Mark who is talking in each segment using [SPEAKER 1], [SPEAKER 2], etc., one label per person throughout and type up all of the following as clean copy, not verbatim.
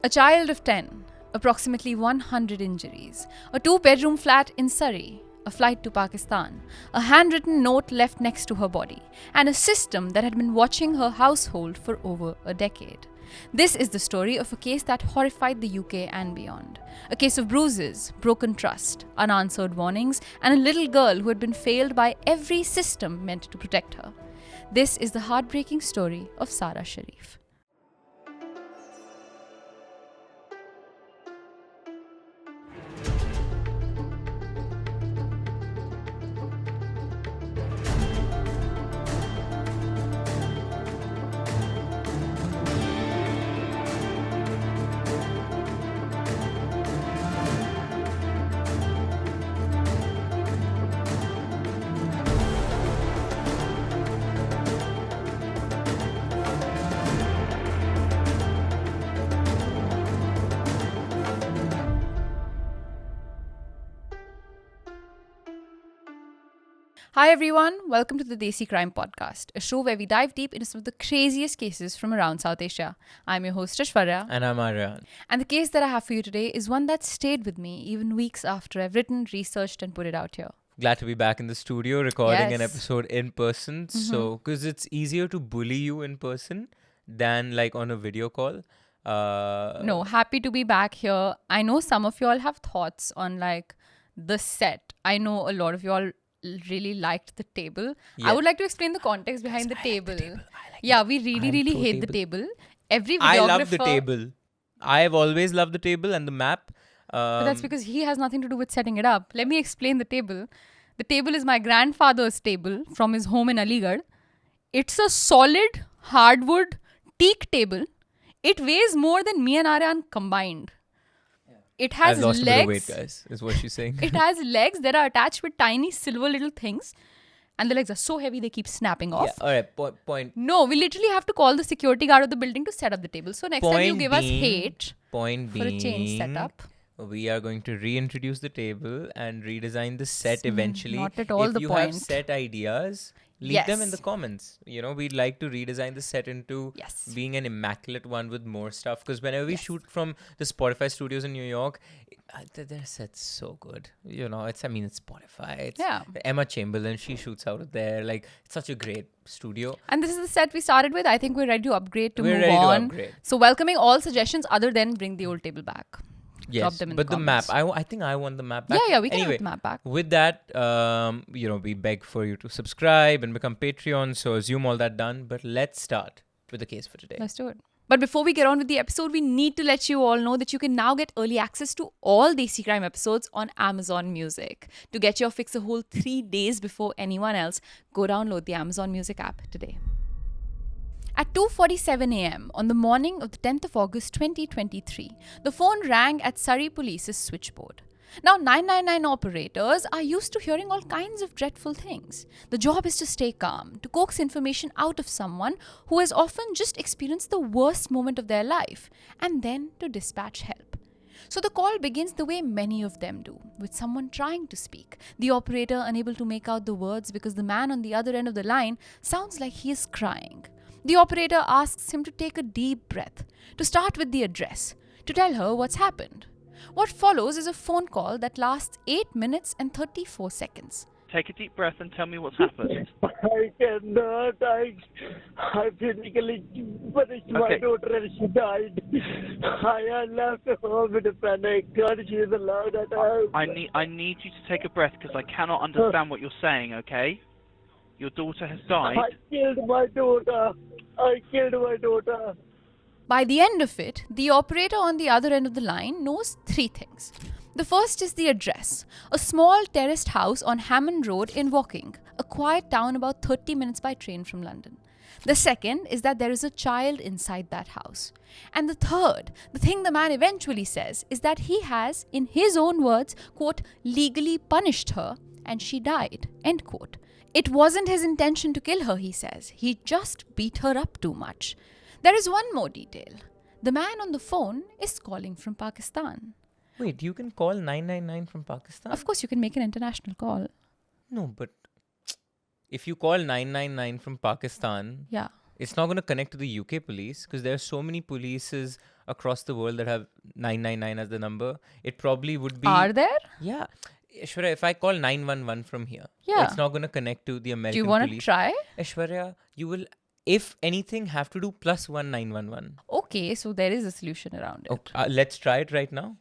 [SPEAKER 1] A child of 10, approximately 100 injuries, a two-bedroom flat in Surrey, a flight to Pakistan, a handwritten note left next to her body, and a system that had been watching her household for over a decade. This is the story of a case that horrified the UK and beyond. A case of bruises, broken trust, unanswered warnings, and a little girl who had been failed by every system meant to protect her. This is the heartbreaking story of Sara Sharif. Hi everyone, welcome to the Desi Crime Podcast, a show where we dive deep into some of the craziest cases from around South Asia. I'm your host Aishwarya.
[SPEAKER 2] And I'm Aryaan.
[SPEAKER 1] And the case that I have for you today is one that stayed with me even weeks after I've written, researched and put it out here.
[SPEAKER 2] Glad to be back in the studio recording an
[SPEAKER 1] Yes.
[SPEAKER 2] episode in person. So, because it's easier to bully you in person than like on a video call.
[SPEAKER 1] No, happy to be back here. I know some of y'all have thoughts on like the set. I know a lot of y'all really liked the table.
[SPEAKER 2] Yeah.
[SPEAKER 1] I would like to explain the context behind the table. Yeah, we really
[SPEAKER 2] pro
[SPEAKER 1] hate the table. Every videographer...
[SPEAKER 2] I love the table. I've always loved the table and the map.
[SPEAKER 1] But that's because he has nothing to do with setting it up. Let me explain the table. The table is my grandfather's table from his home in Aligarh. It's a solid hardwood teak table. It weighs more than me and Aryaan combined. It has
[SPEAKER 2] I've lost
[SPEAKER 1] legs.
[SPEAKER 2] a bit of weight, guys, is what she's saying.
[SPEAKER 1] It has legs that are attached with tiny silver little things. And the legs are so heavy they keep snapping off.
[SPEAKER 2] Yeah, all right, point.
[SPEAKER 1] No, we literally have to call the security guard of the building to set up the table. So next time you give us hate
[SPEAKER 2] Point
[SPEAKER 1] for a change setup.
[SPEAKER 2] We are going to reintroduce the table and redesign the set eventually.
[SPEAKER 1] Not at all
[SPEAKER 2] if
[SPEAKER 1] the
[SPEAKER 2] you
[SPEAKER 1] point.
[SPEAKER 2] have set ideas, leave them in
[SPEAKER 1] Yes.
[SPEAKER 2] the comments. You know, we'd like to redesign the set into
[SPEAKER 1] Yes.
[SPEAKER 2] being an immaculate one with more stuff. Because whenever we shoot from the Spotify studios in New York, their set's so good. You know, it's Spotify. It's
[SPEAKER 1] Yeah.
[SPEAKER 2] Emma Chamberlain, she shoots out of there. Like, it's such a great studio.
[SPEAKER 1] And this is the set we started with. I think we're ready to upgrade to
[SPEAKER 2] We're
[SPEAKER 1] move
[SPEAKER 2] ready to
[SPEAKER 1] on.
[SPEAKER 2] upgrade.
[SPEAKER 1] So welcoming all suggestions other than bring the old table back. Drop
[SPEAKER 2] Yes,
[SPEAKER 1] them in
[SPEAKER 2] but
[SPEAKER 1] the
[SPEAKER 2] the map,
[SPEAKER 1] comments.
[SPEAKER 2] I think I want the map back.
[SPEAKER 1] Yeah, we can
[SPEAKER 2] anyway,
[SPEAKER 1] have the map back.
[SPEAKER 2] With that, we beg for you to subscribe and become Patreon. So assume all that done. But let's start with the case for today.
[SPEAKER 1] Let's do it. But before we get on with the episode, we need to let you all know that you can now get early access to all Desi Crime episodes on Amazon Music. To get your fix a whole 3 days before anyone else, go download the Amazon Music app today. At 2:47 a.m. on the morning of the 10th of August 2023, the phone rang at Surrey Police's switchboard. Now, 999 operators are used to hearing all kinds of dreadful things. The job is to stay calm, to coax information out of someone who has often just experienced the worst moment of their life, and then to dispatch help. So the call begins the way many of them do, with someone trying to speak, the operator unable to make out the words because the man on the other end of the line sounds like he is crying. The operator asks him to take a deep breath, to start with the address, to tell her what's happened. What follows is a phone call that lasts 8 minutes and 34 seconds.
[SPEAKER 3] Take a deep breath and tell me what's happened.
[SPEAKER 4] I cannot. I physically punished my
[SPEAKER 3] Okay.
[SPEAKER 4] daughter and she died. I left home in a panic. God, she is allowed at home.
[SPEAKER 3] I need you to take a breath because I cannot understand what you're saying, okay? Your daughter has died.
[SPEAKER 4] I killed my daughter.
[SPEAKER 1] By the end of it, the operator on the other end of the line knows 3 things. The first is the address, a small terraced house on Hammond Road in Woking, a quiet town about 30 minutes by train from London. The second is that there is a child inside that house. And the third, the thing the man eventually says, is that he has, in his own words, quote, legally punished her and she died, end quote. It wasn't his intention to kill her, he says. He just beat her up too much. There is one more detail. The man on the phone is calling from Pakistan.
[SPEAKER 2] Wait, you can call 999 from Pakistan?
[SPEAKER 1] Of course, you can make an international call.
[SPEAKER 2] No, but if you call 999 from Pakistan,
[SPEAKER 1] Yeah.
[SPEAKER 2] it's not going to connect to the UK police because there are so many polices across the world that have 999 as the number. It probably would be.
[SPEAKER 1] Are there?
[SPEAKER 2] Yeah. Aishwarya, if I call 911 from here,
[SPEAKER 1] Yeah.
[SPEAKER 2] it's not going to connect to the
[SPEAKER 1] Do
[SPEAKER 2] American
[SPEAKER 1] you want to
[SPEAKER 2] police.
[SPEAKER 1] try?
[SPEAKER 2] Aishwarya, you will, if anything, have to do +1 911.
[SPEAKER 1] Okay, so there is a solution around it.
[SPEAKER 2] Okay, let's try it right now.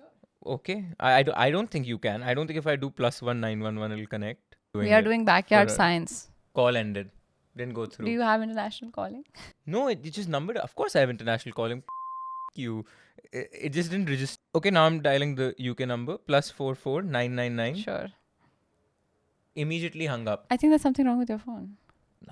[SPEAKER 2] Okay. I don't think you can. I don't think if I do +1 911, it'll connect.
[SPEAKER 1] We are doing backyard
[SPEAKER 2] for a-
[SPEAKER 1] science.
[SPEAKER 2] Call ended. Didn't go through.
[SPEAKER 1] Do you have international calling?
[SPEAKER 2] No, it just numbered. Of course, I have international calling. You. It just didn't register. Okay, now I'm dialing the UK number +44 999.
[SPEAKER 1] Sure.
[SPEAKER 2] Immediately hung up.
[SPEAKER 1] I think there's something wrong with your phone.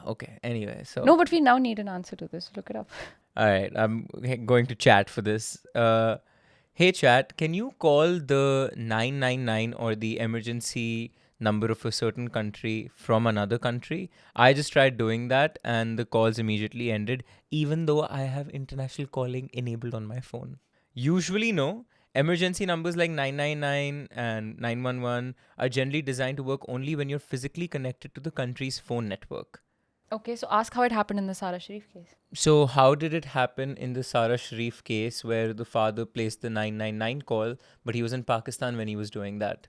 [SPEAKER 2] Okay. Anyway, so.
[SPEAKER 1] No, but we now need an answer to this. Look it up.
[SPEAKER 2] All right, I'm going to chat for this. Hey, chat, can you call the 999 or the emergency number of a certain country from another country? I just tried doing that and the calls immediately ended, even though I have international calling enabled on my phone. Usually, no. Emergency numbers like 999 and 911 are generally designed to work only when you're physically connected to the country's phone network.
[SPEAKER 1] Okay, so ask how it happened in the Sara Sharif case.
[SPEAKER 2] So how did it happen in the Sara Sharif case where the father placed the 999 call, but he was in Pakistan when he was doing that?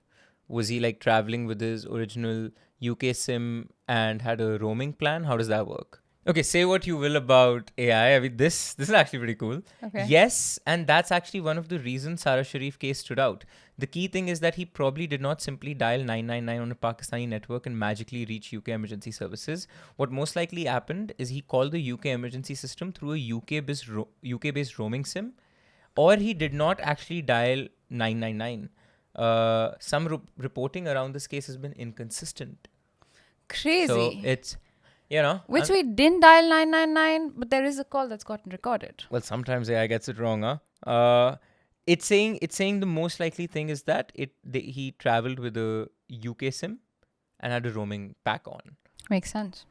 [SPEAKER 2] Was he like traveling with his original UK SIM and had a roaming plan? How does that work? Okay, say what you will about AI. I mean, this is actually pretty cool.
[SPEAKER 1] Okay.
[SPEAKER 2] Yes, and that's actually one of the reasons Sara Sharif case stood out. The key thing is that he probably did not simply dial 999 on a Pakistani network and magically reach UK emergency services. What most likely happened is he called the UK emergency system through a UK-based roaming SIM, or he did not actually dial 999. Some reporting around this case has been inconsistent.
[SPEAKER 1] Crazy.
[SPEAKER 2] So it's,
[SPEAKER 1] Which we didn't dial 999, but there is a call that's gotten recorded.
[SPEAKER 2] Well, sometimes AI gets it wrong, huh? It's saying the most likely thing is that he traveled with a UK SIM and had a roaming pack on.
[SPEAKER 1] Makes sense.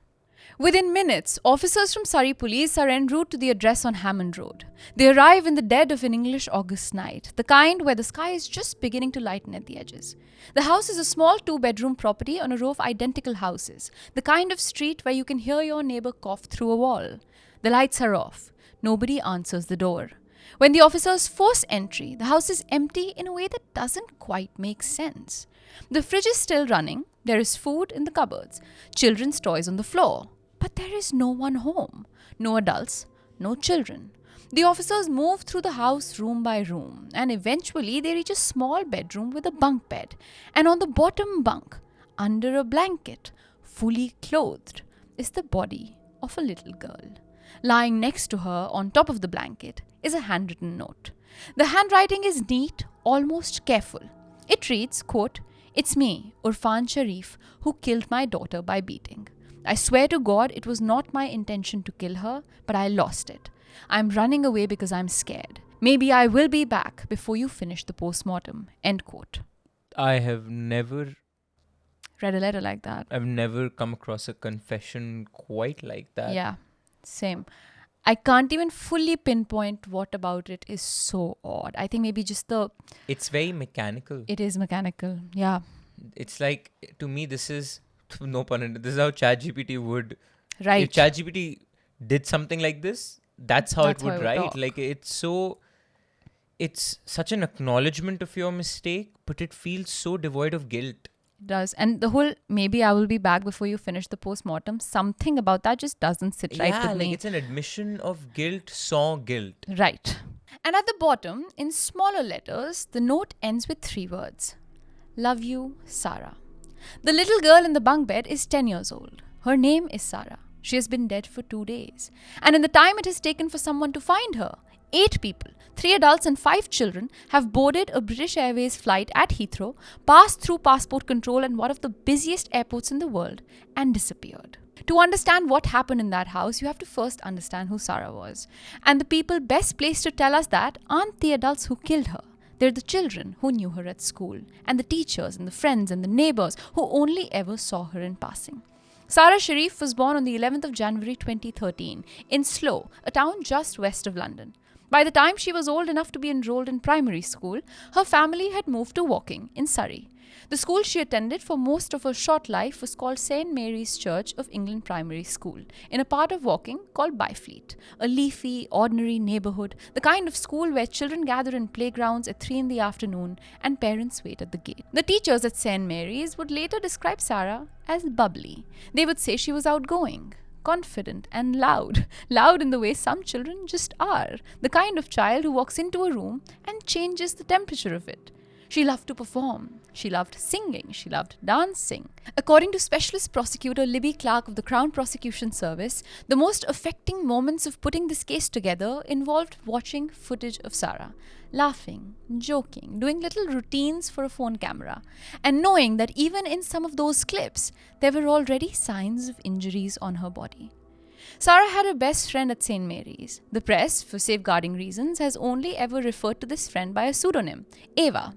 [SPEAKER 1] Within minutes, officers from Surrey police are en route to the address on Hammond Road. They arrive in the dead of an English August night, the kind where the sky is just beginning to lighten at the edges. The house is a small 2-bedroom property on a row of identical houses, the kind of street where you can hear your neighbor cough through a wall. The lights are off. Nobody answers the door. When the officers force entry, the house is empty in a way that doesn't quite make sense. The fridge is still running. There is food in the cupboards, children's toys on the floor. But there is no one home. No adults, no children. The officers move through the house room by room, and eventually they reach a small bedroom with a bunk bed. And on the bottom bunk, under a blanket, fully clothed, is the body of a little girl. Lying next to her, on top of the blanket, is a handwritten note. The handwriting is neat, almost careful. It reads, quote, "It's me, Urfan Sharif, who killed my daughter by beating. I swear to God it was not my intention to kill her, but I lost it. I'm running away because I'm scared. Maybe I will be back before you finish the post-mortem." End quote.
[SPEAKER 2] I have never
[SPEAKER 1] Read a letter like that.
[SPEAKER 2] I've never come across a confession quite like that.
[SPEAKER 1] Yeah, same. I can't even fully pinpoint what about it is so odd. I think maybe just
[SPEAKER 2] It's very mechanical.
[SPEAKER 1] it is mechanical. Yeah,
[SPEAKER 2] It's like, to me, this is, no pun intended, this is how ChatGPT would.
[SPEAKER 1] right.
[SPEAKER 2] If ChatGPT did something like this, that's how
[SPEAKER 1] That's
[SPEAKER 2] it would
[SPEAKER 1] how it would
[SPEAKER 2] write.
[SPEAKER 1] talk.
[SPEAKER 2] Like, it's such an acknowledgement of your mistake, but it feels so devoid of guilt.
[SPEAKER 1] It does. And the whole "maybe I will be back before you finish the post-mortem," something about that just doesn't sit right
[SPEAKER 2] Yeah,
[SPEAKER 1] with
[SPEAKER 2] like
[SPEAKER 1] me.
[SPEAKER 2] it's an admission of guilt, saw guilt.
[SPEAKER 1] Right. And at the bottom, in smaller letters, the note ends with 3 words. "Love you, Sara." The little girl in the bunk bed is 10 years old. Her name is Sara. She has been dead for 2 days. And in the time it has taken for someone to find her, 8 people, 3 adults and 5 children, have boarded a British Airways flight at Heathrow, passed through passport control in one of the busiest airports in the world, and disappeared. To understand what happened in that house, you have to first understand who Sara was. And the people best placed to tell us that aren't the adults who killed her. They're the children who knew her at school, and the teachers and the friends and the neighbors who only ever saw her in passing. Sara Sharif was born on the 11th of January 2013 in Slough, a town just west of London. By the time she was old enough to be enrolled in primary school, her family had moved to Woking in Surrey. The school she attended for most of her short life was called St. Mary's Church of England Primary School, in a part of Woking called Byfleet, a leafy, ordinary neighbourhood, the kind of school where children gather in playgrounds at 3 in the afternoon and parents wait at the gate. The teachers at St. Mary's would later describe Sara as bubbly. They would say she was outgoing, confident and loud. Loud in the way some children just are. The kind of child who walks into a room and changes the temperature of it. She loved to perform. She loved singing. She loved dancing. According to Specialist Prosecutor Libby Clark of the Crown Prosecution Service, the most affecting moments of putting this case together involved watching footage of Sara, laughing, joking, doing little routines for a phone camera, and knowing that even in some of those clips, there were already signs of injuries on her body. Sara had a best friend at St. Mary's. The press, for safeguarding reasons, has only ever referred to this friend by a pseudonym, Eva.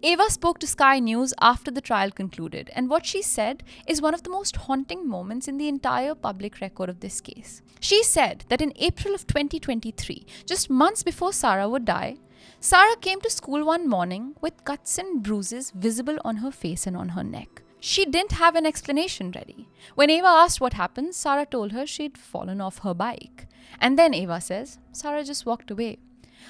[SPEAKER 1] Eva spoke to Sky News after the trial concluded, and what she said is one of the most haunting moments in the entire public record of this case. She said that in April of 2023, just months before Sara would die, Sara came to school one morning with cuts and bruises visible on her face and on her neck. She didn't have an explanation ready. When Eva asked what happened, Sara told her she'd fallen off her bike. And then Eva says, Sara just walked away.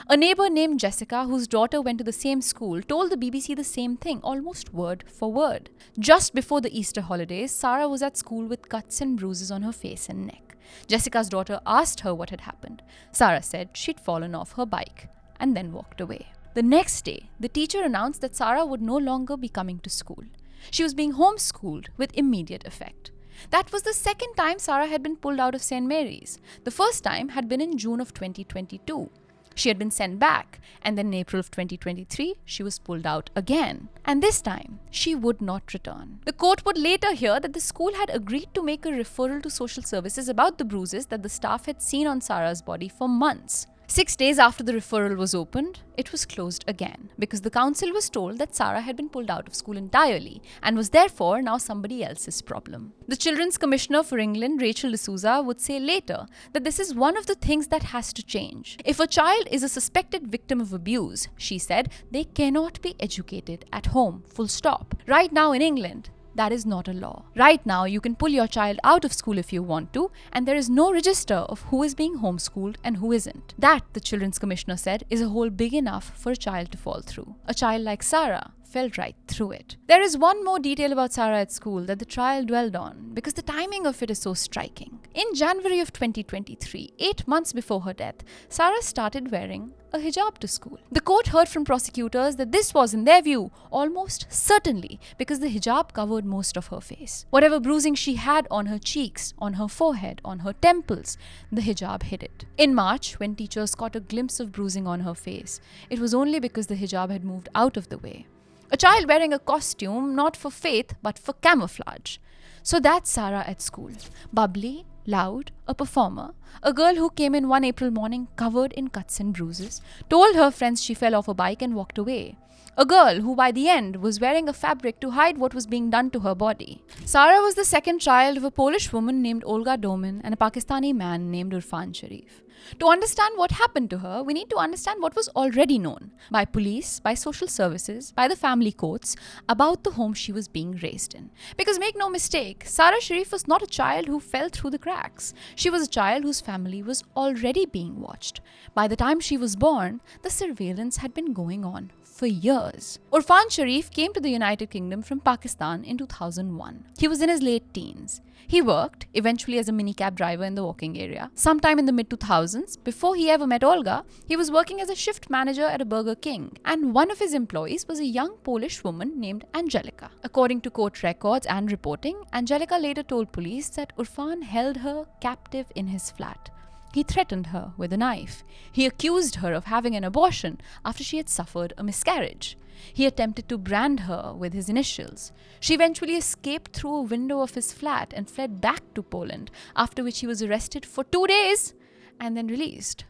[SPEAKER 1] A neighbour named Jessica, whose daughter went to the same school, told the BBC the same thing, almost word for word. Just before the Easter holidays, Sara was at school with cuts and bruises on her face and neck. Jessica's daughter asked her what had happened. Sara said she'd fallen off her bike and then walked away. The next day, the teacher announced that Sara would no longer be coming to school. She was being homeschooled with immediate effect. That was the second time Sara had been pulled out of St. Mary's. The first time had been in June of 2022. She had been sent back, and then in April of 2023, she was pulled out again. And this time, she would not return. The court would later hear that the school had agreed to make a referral to social services about the bruises that the staff had seen on Sara's body for months. 6 days after the referral was opened, it was closed again because the council was told that Sara had been pulled out of school entirely and was therefore now somebody else's problem. The Children's Commissioner for England, Rachel D'Souza, would say later that this is one of the things that has to change. If a child is a suspected victim of abuse, she said, they cannot be educated at home, full stop. Right now in England, that is not a law. Right now, you can pull your child out of school if you want to, and there is no register of who is being homeschooled and who isn't. That, the Children's Commissioner said, is a hole big enough for a child to fall through. A child like Sara fell right through it. There is one more detail about Sara at school that the trial dwelled on because the timing of it is so striking. In January of 2023, 8 months before her death, Sara started wearing a hijab to school. The court heard from prosecutors that this was, in their view, almost certainly because the hijab covered most of her face. Whatever bruising she had on her cheeks, on her forehead, on her temples, the hijab hid it. In March, when teachers caught a glimpse of bruising on her face, it was only because the hijab had moved out of the way. A child wearing a costume, not for faith, but for camouflage. So that's Sara at school. Bubbly, loud, a performer, a girl who came in one April morning covered in cuts and bruises, told her friends she fell off a bike and walked away. A girl who by the end was wearing a fabric to hide what was being done to her body. Sara was the second child of a Polish woman named Olga Domin and a Pakistani man named Irfan Sharif. To understand what happened to her, we need to understand what was already known by police, by social services, by the family courts about the home she was being raised in. Because make no mistake, Sara Sharif was not a child who fell through the cracks. She was a child whose family was already being watched. By the time she was born, the surveillance had been going on for years. Irfan Sharif came to the United Kingdom from Pakistan in 2001. He was in his late teens. He worked, eventually as a minicab driver in the Woking area. Sometime in the mid-2000s, before he ever met Olga, he was working as a shift manager at a Burger King, and one of his employees was a young Polish woman named Angelica. According to court records and reporting, Angelica later told police that Irfan held her captive in his flat. He threatened her with a knife. He accused her of having an abortion after she had suffered a miscarriage. He attempted to brand her with his initials. She eventually escaped through a window of his flat and fled back to Poland, after which he was arrested for 2 days and then released.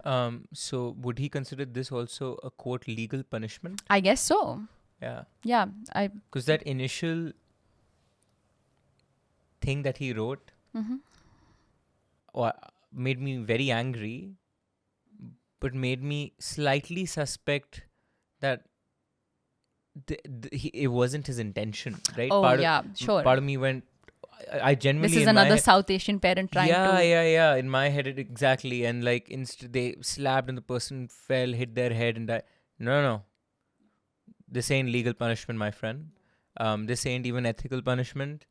[SPEAKER 2] So would he consider this also a court legal punishment?
[SPEAKER 1] I guess so.
[SPEAKER 2] Yeah.
[SPEAKER 1] Yeah,
[SPEAKER 2] Because that initial thing that he wrote made me very angry, but made me slightly suspect that it wasn't his intention, right?
[SPEAKER 1] Oh, yeah, sure.
[SPEAKER 2] Part of me went, I genuinely.
[SPEAKER 1] This is
[SPEAKER 2] in my
[SPEAKER 1] another
[SPEAKER 2] head-
[SPEAKER 1] South Asian parent trying to.
[SPEAKER 2] Yeah. In my head, exactly. And like, they slapped and the person fell, hit their head, and died. No. This ain't legal punishment, my friend. This ain't even ethical punishment.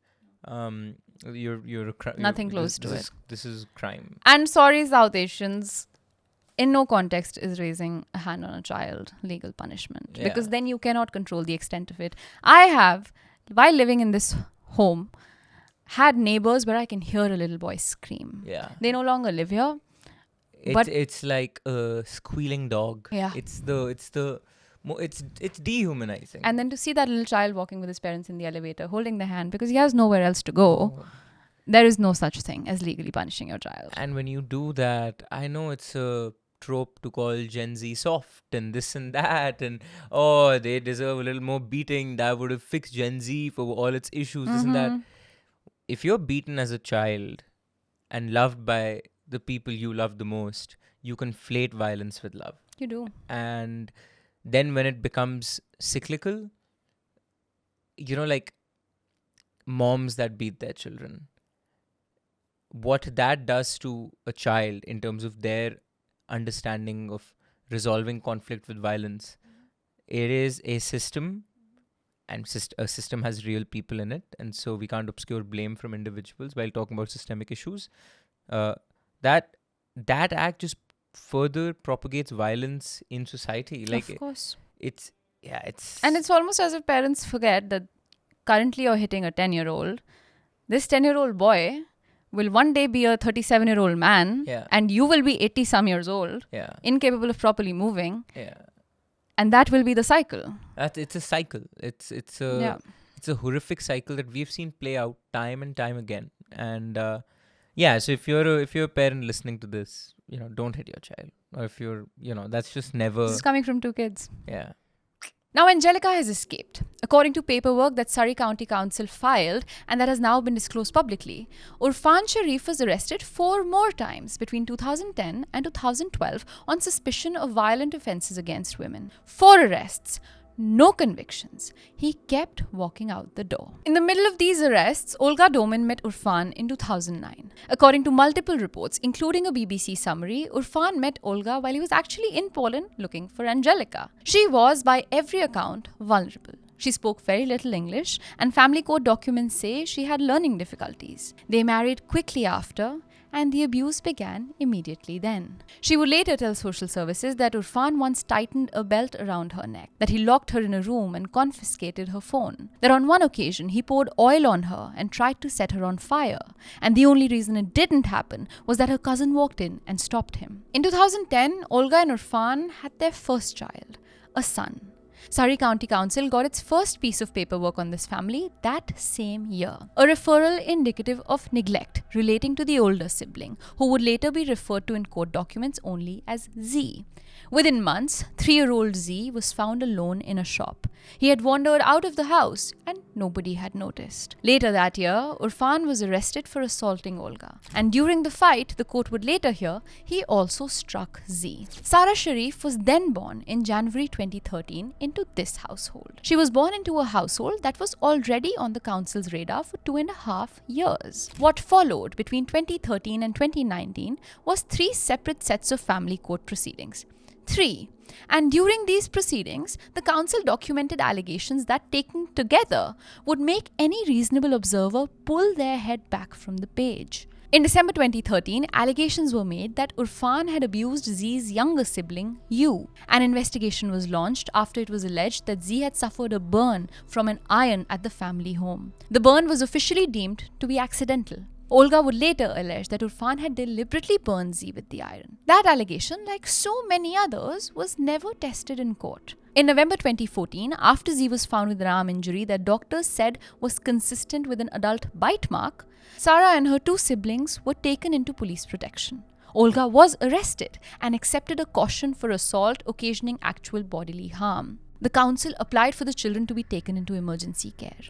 [SPEAKER 2] You're
[SPEAKER 1] Nothing close to it.
[SPEAKER 2] This is crime.
[SPEAKER 1] And sorry, South Asians, in no context is raising a hand on a child legal punishment.
[SPEAKER 2] Yeah.
[SPEAKER 1] Because then you cannot control the extent of it. I have, while living in this home, had neighbors where I can hear a little boy scream.
[SPEAKER 2] Yeah.
[SPEAKER 1] They no longer live here.
[SPEAKER 2] It's like a squealing dog.
[SPEAKER 1] Yeah.
[SPEAKER 2] It's dehumanizing.
[SPEAKER 1] And then to see that little child walking with his parents in the elevator, holding their hand because he has nowhere else to go, there is no such thing as legally punishing your child.
[SPEAKER 2] And when you do that, I know it's a trope to call Gen Z soft and this and that, and they deserve a little more beating. That would have fixed Gen Z for all its issues, this and that. If you're beaten as a child and loved by the people you love the most, you conflate violence with love.
[SPEAKER 1] You do.
[SPEAKER 2] And then when it becomes cyclical, like moms that beat their children, what that does to a child in terms of their understanding of resolving conflict with violence, it is a system, and a system has real people in it, and so we can't obscure blame from individuals while talking about systemic issues. That act just further propagates violence in society. Like,
[SPEAKER 1] of course.
[SPEAKER 2] It's
[SPEAKER 1] And it's almost as if parents forget that currently you're hitting a 10-year-old. This 10-year-old boy will one day be a 37-year-old man, and you will be 80-some years old, incapable of properly moving.
[SPEAKER 2] Yeah.
[SPEAKER 1] And that will be the cycle.
[SPEAKER 2] It's a cycle. It's a horrific cycle that we've seen play out time and time again. And so if you're a parent listening to this, don't hit your child. Or if you're, that's just never.
[SPEAKER 1] This is coming from 2 kids.
[SPEAKER 2] Yeah.
[SPEAKER 1] Now, Angelica has escaped. According to paperwork that Surrey County Council filed and that has now been disclosed publicly, Sara Sharif was arrested 4 more times between 2010 and 2012 on suspicion of violent offences against women. 4 arrests, no convictions. He kept walking out the door. In the middle of these arrests, Olga Domin met Irfan in 2009. According to multiple reports, including a BBC summary, Irfan met Olga while he was actually in Poland looking for Angelica. She was, by every account, vulnerable. She spoke very little English, and family court documents say she had learning difficulties. They married quickly after, and the abuse began immediately then. She would later tell social services that Irfan once tightened a belt around her neck, that he locked her in a room and confiscated her phone, that on one occasion he poured oil on her and tried to set her on fire, and the only reason it didn't happen was that her cousin walked in and stopped him. In 2010, Olga and Irfan had their first child, a son. Surrey County Council got its first piece of paperwork on this family that same year. A referral indicative of neglect relating to the older sibling, who would later be referred to in court documents only as Z. Within months, 3-year-old Z was found alone in a shop. He had wandered out of the house and nobody had noticed. Later that year, Irfan was arrested for assaulting Olga. And during the fight, the court would later hear, he also struck Z. Sara Sharif was then born in January 2013 into this household. She was born into a household that was already on the council's radar for 2.5 years. What followed between 2013 and 2019 was 3 separate sets of family court proceedings. 3. And during these proceedings, the council documented allegations that, taken together, would make any reasonable observer pull their head back from the page. In December 2013, allegations were made that Irfan had abused Z's younger sibling, U. An investigation was launched after it was alleged that Z had suffered a burn from an iron at the family home. The burn was officially deemed to be accidental. Olga would later allege that Irfan had deliberately burned Z with the iron. That allegation, like so many others, was never tested in court. In November 2014, after Z was found with an arm injury that doctors said was consistent with an adult bite mark, Sara and her 2 siblings were taken into police protection. Olga was arrested and accepted a caution for assault occasioning actual bodily harm. The council applied for the children to be taken into emergency care.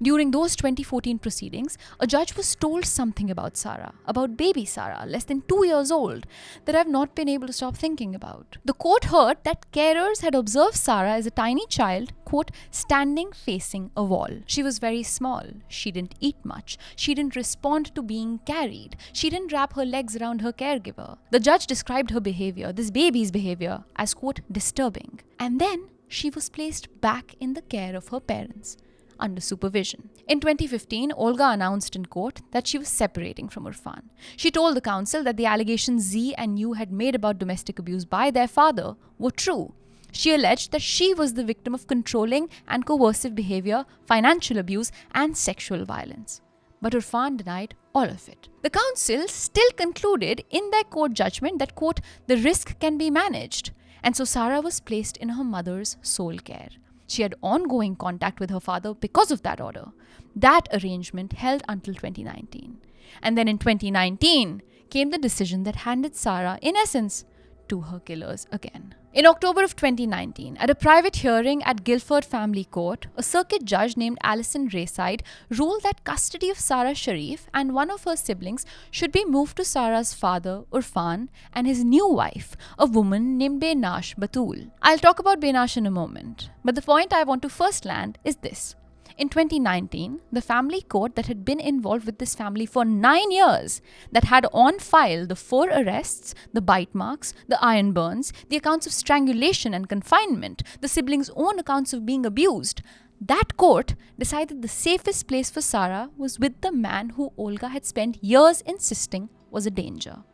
[SPEAKER 1] During those 2014 proceedings, a judge was told something about Sara, about baby Sara, less than 2 years old, that I've not been able to stop thinking about. The court heard that carers had observed Sara as a tiny child, quote, standing facing a wall. She was very small. She didn't eat much. She didn't respond to being carried. She didn't wrap her legs around her caregiver. The judge described her behavior, this baby's behavior, as, quote, disturbing. And then she was placed back in the care of her parents, under supervision. In 2015, Olga announced in court that she was separating from Irfan. She told the council that the allegations Z and U had made about domestic abuse by their father were true. She alleged that she was the victim of controlling and coercive behavior, financial abuse, and sexual violence. But Irfan denied all of it. The council still concluded in their court judgment that, quote, the risk can be managed. And so Sara was placed in her mother's sole care. She had ongoing contact with her father because of that order. That arrangement held until 2019. And then in 2019 came the decision that handed Sara, in essence, to her killers again. In October of 2019, at a private hearing at Guildford Family Court, a circuit judge named Alison Rayside ruled that custody of Sara Sharif and one of her siblings should be moved to Sara's father, Irfan, and his new wife, a woman named Benash Batul. I'll talk about Benash in a moment, but the point I want to first land is this. In 2019, the family court that had been involved with this family for 9 years, that had on file the 4 arrests, the bite marks, the iron burns, the accounts of strangulation and confinement, the siblings' own accounts of being abused, that court decided the safest place for Sara was with the man who Olga had spent years insisting was a danger.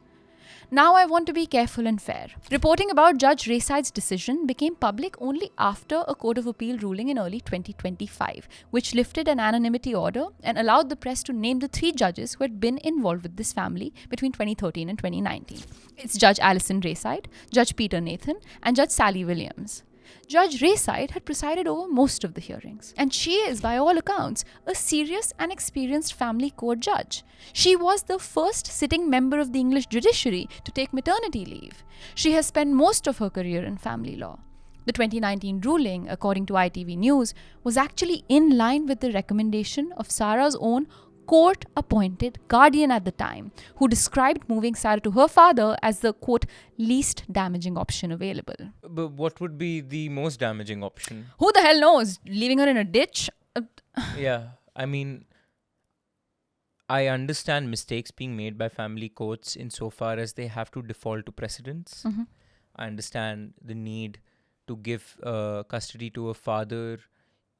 [SPEAKER 1] Now I want to be careful and fair. Reporting about Judge Rayside's decision became public only after a Court of Appeal ruling in early 2025, which lifted an anonymity order and allowed the press to name the 3 judges who had been involved with this family between 2013 and 2019. It's Judge Alison Rayside, Judge Peter Nathan, and Judge Sally Williams. Judge Rayside had presided over most of the hearings, and she is, by all accounts, a serious and experienced family court judge. She was the first sitting member of the English judiciary to take maternity leave. She has spent most of her career in family law. The 2019 ruling, according to ITV News, was actually in line with the recommendation of Sara's own court-appointed guardian at the time, who described moving Sara to her father as the, quote, least damaging option available.
[SPEAKER 2] But what would be the most damaging option?
[SPEAKER 1] Who the hell knows? Leaving her in a ditch?
[SPEAKER 2] Yeah, I mean, I understand mistakes being made by family courts insofar as they have to default to precedents.
[SPEAKER 1] Mhm.
[SPEAKER 2] I understand the need to give custody to a father,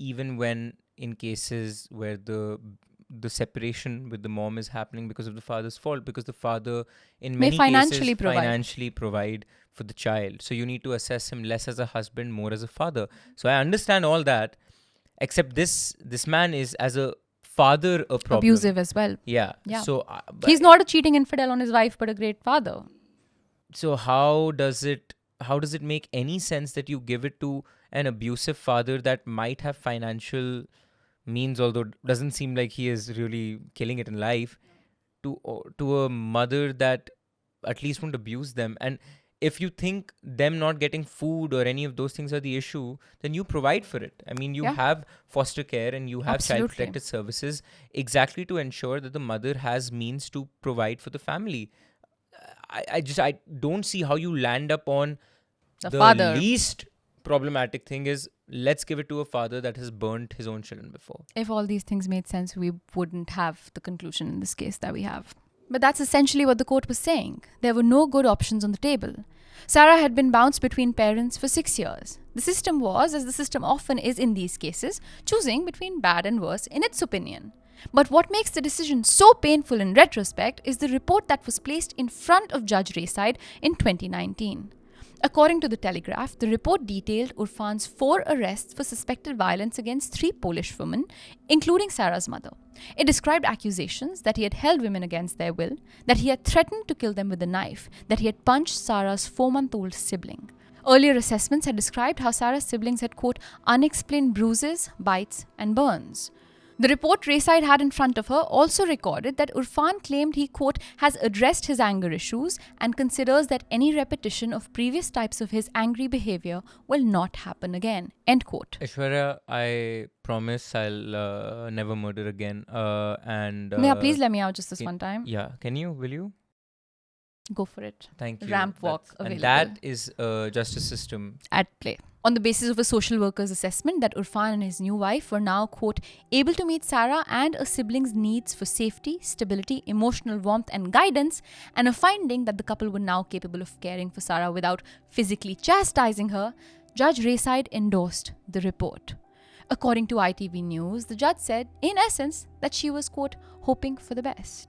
[SPEAKER 2] even when in cases where the separation with the mom is happening because of the father's fault, because the father in
[SPEAKER 1] May
[SPEAKER 2] many
[SPEAKER 1] financially
[SPEAKER 2] cases
[SPEAKER 1] provide.
[SPEAKER 2] financially provide for the child. So you need to assess him less as a husband, more as a father. So I understand all that, except this man is, as a father, a problem.
[SPEAKER 1] Abusive as well.
[SPEAKER 2] Yeah.
[SPEAKER 1] Yeah.
[SPEAKER 2] So
[SPEAKER 1] He's not a cheating infidel on his wife, but a great father.
[SPEAKER 2] So how does it make any sense that you give it to an abusive father that might have financial means, although doesn't seem like he is really killing it in life, to a mother that at least won't abuse them? And if you think them not getting food or any of those things are the issue, then you provide for it. I mean, you
[SPEAKER 1] Yeah.
[SPEAKER 2] have foster care and you have
[SPEAKER 1] Absolutely.
[SPEAKER 2] child protective services exactly to ensure that the mother has means to provide for the family. I don't see how you land up on
[SPEAKER 1] The
[SPEAKER 2] the
[SPEAKER 1] father.
[SPEAKER 2] least problematic thing is, let's give it to a father that has burnt his own children before.
[SPEAKER 1] If all these things made sense, we wouldn't have the conclusion in this case that we have. But that's essentially what the court was saying. There were no good options on the table. Sara had been bounced between parents for 6 years. The system was, as the system often is in these cases, choosing between bad and worse in its opinion. But what makes the decision so painful in retrospect is the report that was placed in front of Judge Rayside in 2019. According to the Telegraph, the report detailed Irfan's 4 arrests for suspected violence against 3 Polish women, including Sara's mother. It described accusations that he had held women against their will, that he had threatened to kill them with a knife, that he had punched Sara's 4-month-old sibling. Earlier assessments had described how Sara's siblings had, quote, unexplained bruises, bites, and burns. The report Rayside had in front of her also recorded that Irfan claimed he, quote, has addressed his anger issues and considers that any repetition of previous types of his angry behavior will not happen again, end quote.
[SPEAKER 2] Aishwarya, I promise I'll never murder again.
[SPEAKER 1] Yeah, please let me out just this
[SPEAKER 2] can-
[SPEAKER 1] one time.
[SPEAKER 2] Yeah, can you? Will you?
[SPEAKER 1] Go for it.
[SPEAKER 2] Thank you.
[SPEAKER 1] Ramp walk
[SPEAKER 2] And
[SPEAKER 1] available.
[SPEAKER 2] that is justice system.
[SPEAKER 1] At play. On the basis of a social worker's assessment that Irfan and his new wife were now, quote, able to meet Sara and her siblings' needs for safety, stability, emotional warmth and guidance, and a finding that the couple were now capable of caring for Sara without physically chastising her, Judge Rayside endorsed the report. According to ITV News, the judge said, in essence, that she was, quote, hoping for the best.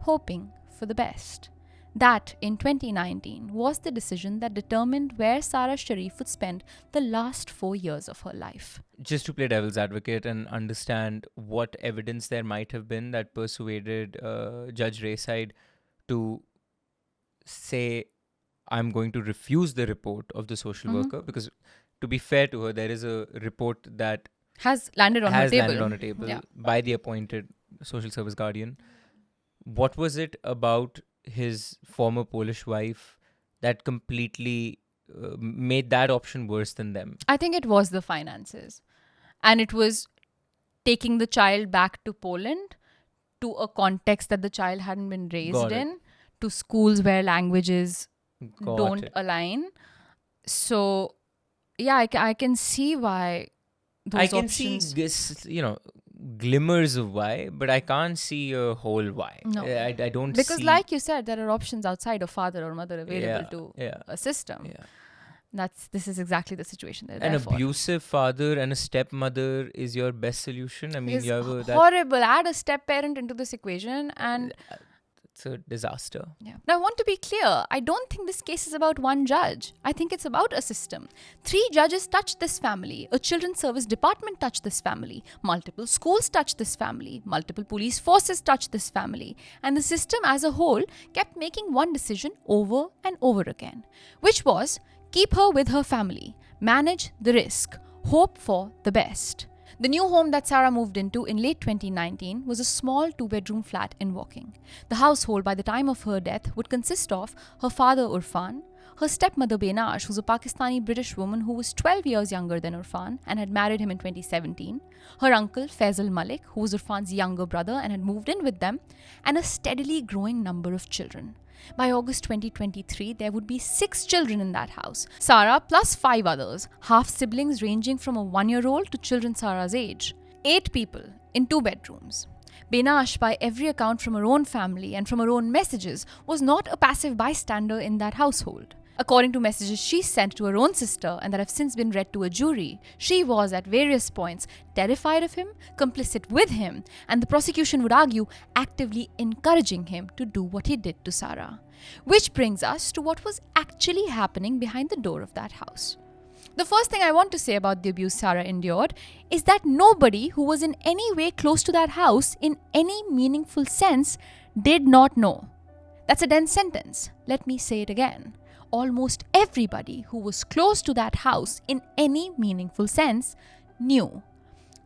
[SPEAKER 1] Hoping for the best. That, in 2019, was the decision that determined where Sara Sharif would spend the last 4 years of her life.
[SPEAKER 2] Just to play devil's advocate and understand what evidence there might have been that persuaded Judge Rayside to say, I'm going to refuse the report of the social worker, because to be fair to her, there is a report that
[SPEAKER 1] Has landed on her
[SPEAKER 2] has
[SPEAKER 1] table.
[SPEAKER 2] landed on a table
[SPEAKER 1] Yeah.
[SPEAKER 2] by the appointed social service guardian. What was it about his former Polish wife that completely made that option worse than them?
[SPEAKER 1] I think it was the finances. And it was taking the child back to Poland, to a context that the child hadn't been raised
[SPEAKER 2] Got it.
[SPEAKER 1] in, to schools where languages
[SPEAKER 2] Got
[SPEAKER 1] don't
[SPEAKER 2] it.
[SPEAKER 1] align. So, yeah, I can see why those
[SPEAKER 2] I can
[SPEAKER 1] options...
[SPEAKER 2] see this, glimmers of why, but I can't see a whole why.
[SPEAKER 1] No.
[SPEAKER 2] I don't
[SPEAKER 1] Because
[SPEAKER 2] see.
[SPEAKER 1] like you said, there are options outside of father or mother available to
[SPEAKER 2] yeah,
[SPEAKER 1] a system.
[SPEAKER 2] yeah.
[SPEAKER 1] This is exactly the situation they're
[SPEAKER 2] An
[SPEAKER 1] there for.
[SPEAKER 2] abusive father and a stepmother is your best solution. I mean,
[SPEAKER 1] It's
[SPEAKER 2] you have that.
[SPEAKER 1] horrible. Add a step parent into this equation and
[SPEAKER 2] It's a disaster.
[SPEAKER 1] yeah. Now, I want to be clear. I don't think this case is about one judge. I think it's about a system. 3 judges touched this family. A children's service department touched this family. Multiple schools touched this family. Multiple police forces touched this family. And the system as a whole kept making one decision over and over again, which was keep her with her family, manage the risk, hope for the best. The new home that Sara moved into in late 2019 was a small 2-bedroom flat in Woking. The household by the time of her death would consist of her father Irfan, her stepmother Benash, who's a Pakistani British woman who was 12 years younger than Irfan and had married him in 2017, her uncle Faisal Malik, who was Irfan's younger brother and had moved in with them, and a steadily growing number of children. By August 2023, there would be 6 children in that house. Sara plus 5 others, half siblings ranging from a 1-year-old to children Sara's age. 8 people in 2 bedrooms. Benash, by every account from her own family and from her own messages, was not a passive bystander in that household. According to messages she sent to her own sister and that have since been read to a jury, she was at various points terrified of him, complicit with him, and the prosecution would argue actively encouraging him to do what he did to Sara. Which brings us to what was actually happening behind the door of that house. The first thing I want to say about the abuse Sara endured is that nobody who was in any way close to that house in any meaningful sense did not know. That's a dense sentence. Let me say it again. Almost everybody who was close to that house in any meaningful sense knew.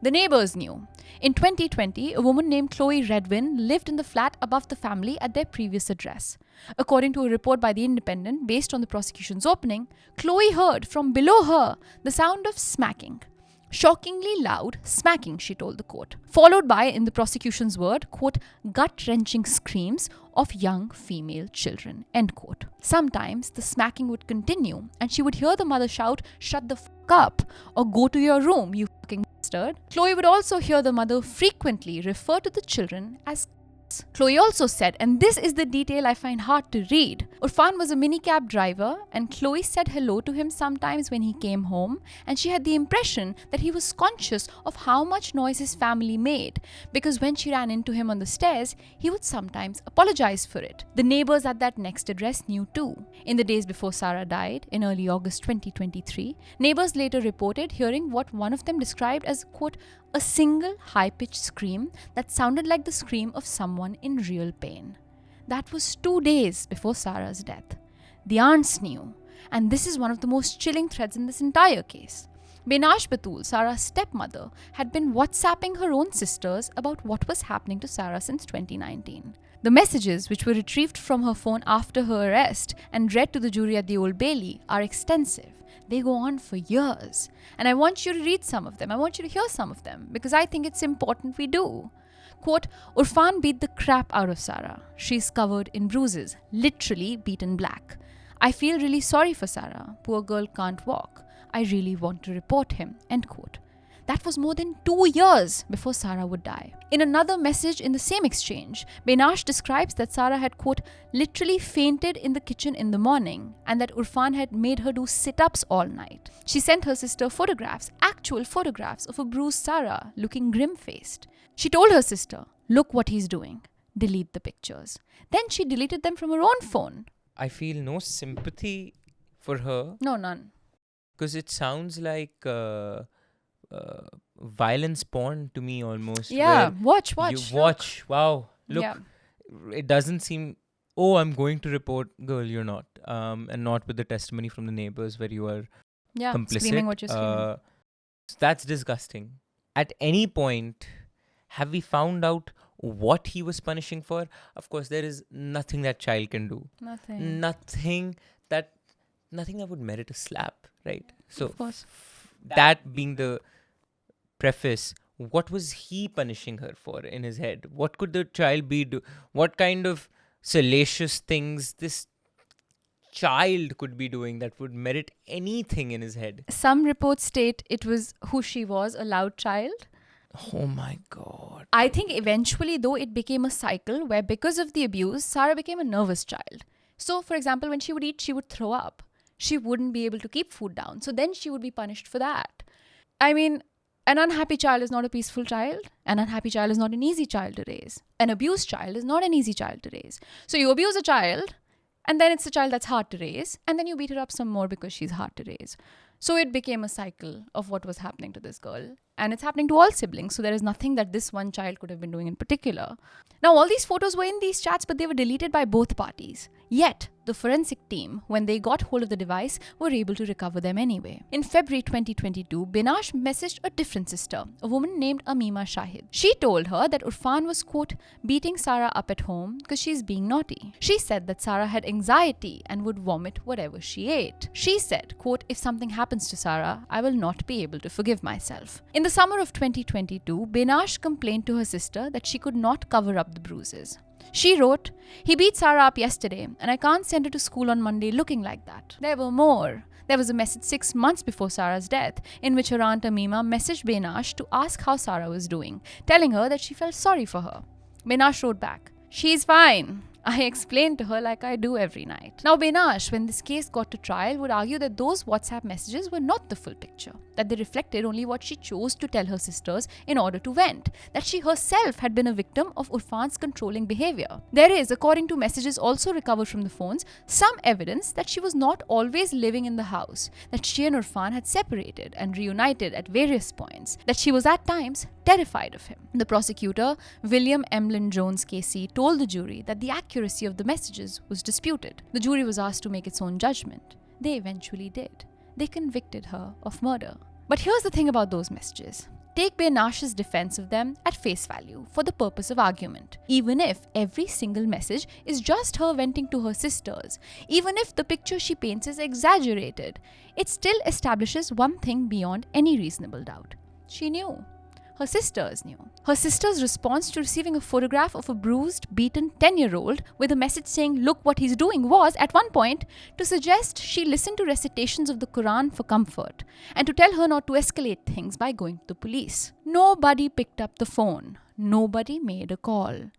[SPEAKER 1] The neighbors knew. In 2020, a woman named Chloe Redwin lived in the flat above the family at their previous address. According to a report by The Independent, based on the prosecution's opening, Chloe heard from below her the sound of smacking. Shockingly loud smacking, she told the court, followed by, in the prosecution's word, quote, gut-wrenching screams of young female children, end quote. Sometimes the smacking would continue and she would hear the mother shout, "Shut the f*** up," or "Go to your room, you fucking bastard." Chloe would also hear the mother frequently refer to the children as Chloe also said, and this is the detail I find hard to read, Irfan was a minicab driver and Chloe said hello to him sometimes when he came home, and she had the impression that he was conscious of how much noise his family made, because when she ran into him on the stairs, he would sometimes apologize for it. The neighbors at that next address knew too. In the days before Sara died, in early August 2023, neighbors later reported hearing what one of them described as, quote, a single high-pitched scream that sounded like the scream of someone in real pain. That was 2 days before Sara's death. The aunts knew, and this is one of the most chilling threads in this entire case. Benash Batul, Sara's stepmother, had been WhatsApping her own sisters about what was happening to Sara since 2019. The messages, which were retrieved from her phone after her arrest and read to the jury at the Old Bailey, are extensive. They go on for years. And I want you to read some of them. I want you to hear some of them because I think it's important we do. Quote, Urfan beat the crap out of Sara. She's covered in bruises, literally beaten black. I feel really sorry for Sara. Poor girl can't walk. I really want to report him. End quote. That was more than 2 years before Sara would die. In another message in the same exchange, Benash describes that Sara had, quote, literally fainted in the kitchen in the morning and that Urfan had made her do sit-ups all night. She sent her sister photographs, actual photographs of a bruised Sara looking grim-faced. She told her sister, look what he's doing. Delete the pictures. Then she deleted them from her own phone.
[SPEAKER 2] I feel no sympathy for her.
[SPEAKER 1] No, none.
[SPEAKER 2] Because it sounds like violence porn to me almost.
[SPEAKER 1] Yeah,
[SPEAKER 2] where
[SPEAKER 1] watch.
[SPEAKER 2] You watch, wow, look.
[SPEAKER 1] Yeah.
[SPEAKER 2] It doesn't seem, oh, I'm going to report. Girl, you're not. And not with the testimony from the neighbors where you are complicit.
[SPEAKER 1] Screaming what you're screaming.
[SPEAKER 2] That's disgusting. At any point, have we found out what he was punishing for? Of course, there is nothing that child can do. Nothing that would merit a slap, right? So,
[SPEAKER 1] of course.
[SPEAKER 2] That being the preface, what was he punishing her for in his head? What could the child be do? What kind of salacious things this child could be doing that would merit anything in his head?
[SPEAKER 1] Some reports state it was who she was, a loud child.
[SPEAKER 2] Oh my God.
[SPEAKER 1] I think eventually, though, it became a cycle where because of the abuse, Sara became a nervous child. So, for example, when she would eat, she would throw up. She wouldn't be able to keep food down. So then she would be punished for that. I mean, an unhappy child is not a peaceful child. An unhappy child is not an easy child to raise. An abused child is not an easy child to raise. So you abuse a child, and then it's a child that's hard to raise, and then you beat her up some more because she's hard to raise. So it became a cycle of what was happening to this girl. And it's happening to all siblings. So there is nothing that this one child could have been doing in particular. Now, all these photos were in these chats, but they were deleted by both parties. Yet, the forensic team, when they got hold of the device, were able to recover them anyway. In February 2022, Benash messaged a different sister, a woman named Amima Shahid. She told her that Urfan was, quote, beating Sara up at home because she's being naughty. She said that Sara had anxiety and would vomit whatever she ate. She said, quote, if something happens to Sara, I will not be able to forgive myself. In the summer of 2022, Benash complained to her sister that she could not cover up the bruises. She wrote, he beat Sara up yesterday and I can't send her to school on Monday looking like that. There were more. There was a message 6 months before Sara's death in which her aunt Amima messaged Benash to ask how Sara was doing, telling her that she felt sorry for her. Benash wrote back, she's fine. I explained to her like I do every night. Now, Benash, when this case got to trial, would argue that those WhatsApp messages were not the full picture, that they reflected only what she chose to tell her sisters in order to vent, that she herself had been a victim of Urfan's controlling behavior. There is, according to messages also recovered from the phones, some evidence that she was not always living in the house, that she and Urfan had separated and reunited at various points, that she was at times terrified of him. The prosecutor, William Emlyn Jones KC, told the jury that the accuracy of the messages was disputed. The jury was asked to make its own judgment. They eventually did. They convicted her of murder. But here's the thing about those messages. Take Benash's defense of them at face value for the purpose of argument. Even if every single message is just her venting to her sisters, even if the picture she paints is exaggerated, it still establishes one thing beyond any reasonable doubt. She knew. Her sisters knew. Her sister's response to receiving a photograph of a bruised, beaten 10-year-old with a message saying, look what he's doing, was, at one point, to suggest she listened to recitations of the Quran for comfort and to tell her not to escalate things by going to the police. Nobody picked up the phone. Nobody made a call.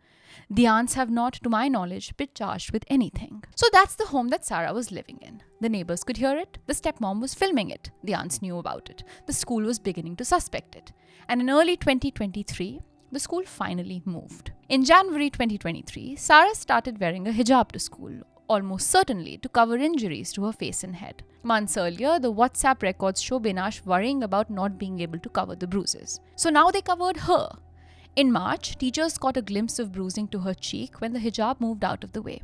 [SPEAKER 1] The aunts have not, to my knowledge, been charged with anything. So that's the home that Sara was living in. The neighbors could hear it. The stepmom was filming it. The aunts knew about it. The school was beginning to suspect it. And in early 2023, the school finally moved. In January 2023, Sara started wearing a hijab to school, almost certainly to cover injuries to her face and head. Months earlier, the WhatsApp records show Benash worrying about not being able to cover the bruises. So now they covered her. In March, teachers caught a glimpse of bruising to her cheek when the hijab moved out of the way.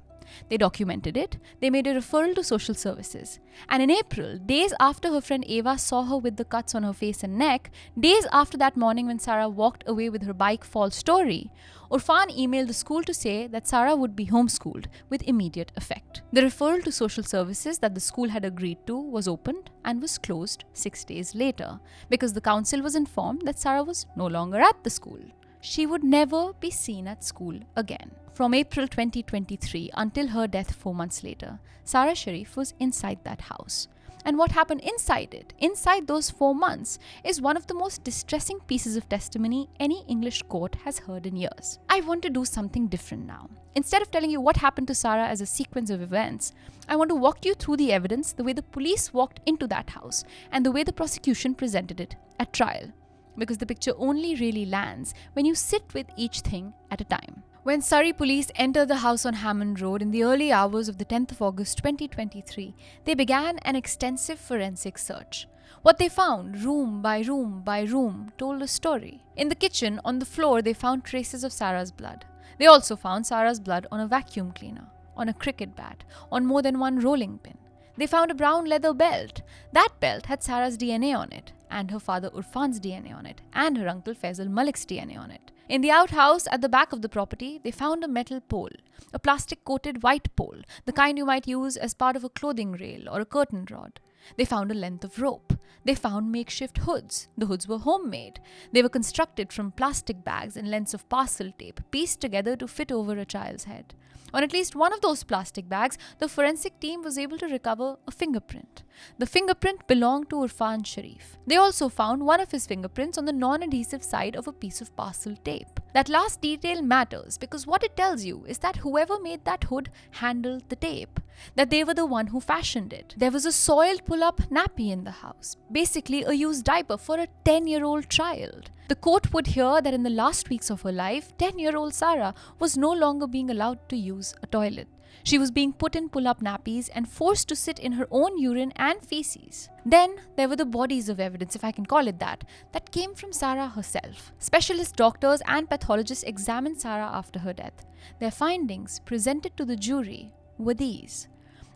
[SPEAKER 1] They documented it, they made a referral to social services. And in April, days after her friend Eva saw her with the cuts on her face and neck, days after that morning when Sara walked away with her bike fall story, Irfan emailed the school to say that Sara would be homeschooled with immediate effect. The referral to social services that the school had agreed to was opened and was closed 6 days later because the council was informed that Sara was no longer at the school. She would never be seen at school again. From April 2023 until her death 4 months later, Sara Sharif was inside that house. And what happened inside it, inside those 4 months, is one of the most distressing pieces of testimony any English court has heard in years. I want to do something different now. Instead of telling you what happened to Sara as a sequence of events, I want to walk you through the evidence, the way the police walked into that house, and the way the prosecution presented it at trial. Because the picture only really lands when you sit with each thing at a time. When Surrey police entered the house on Hammond Road in the early hours of the 10th of August 2023, they began an extensive forensic search. What they found, room by room by room, told a story. In the kitchen, on the floor, they found traces of Sara's blood. They also found Sara's blood on a vacuum cleaner, on a cricket bat, on more than one rolling pin. They found a brown leather belt. That belt had Sara's DNA on it, and her father Irfan's DNA on it, and her uncle Faisal Malik's DNA on it. In the outhouse at the back of the property, they found a metal pole, a plastic-coated white pole, the kind you might use as part of a clothing rail or a curtain rod. They found a length of rope. They found makeshift hoods. The hoods were homemade. They were constructed from plastic bags and lengths of parcel tape, pieced together to fit over a child's head. On at least one of those plastic bags, the forensic team was able to recover a fingerprint. The fingerprint belonged to Irfan Sharif. They also found one of his fingerprints on the non-adhesive side of a piece of parcel tape. That last detail matters because what it tells you is that whoever made that hood handled the tape, that they were the one who fashioned it. There was a soiled pull-up nappy in the house, basically a used diaper for a 10-year-old child. The court would hear that in the last weeks of her life, 10-year-old Sara was no longer being allowed to use a toilet. She was being put in pull-up nappies and forced to sit in her own urine and feces. Then there were the bodies of evidence, if I can call it that came from Sara herself. Specialist doctors and pathologists examined Sara after her death. Their findings, presented to the jury, were these.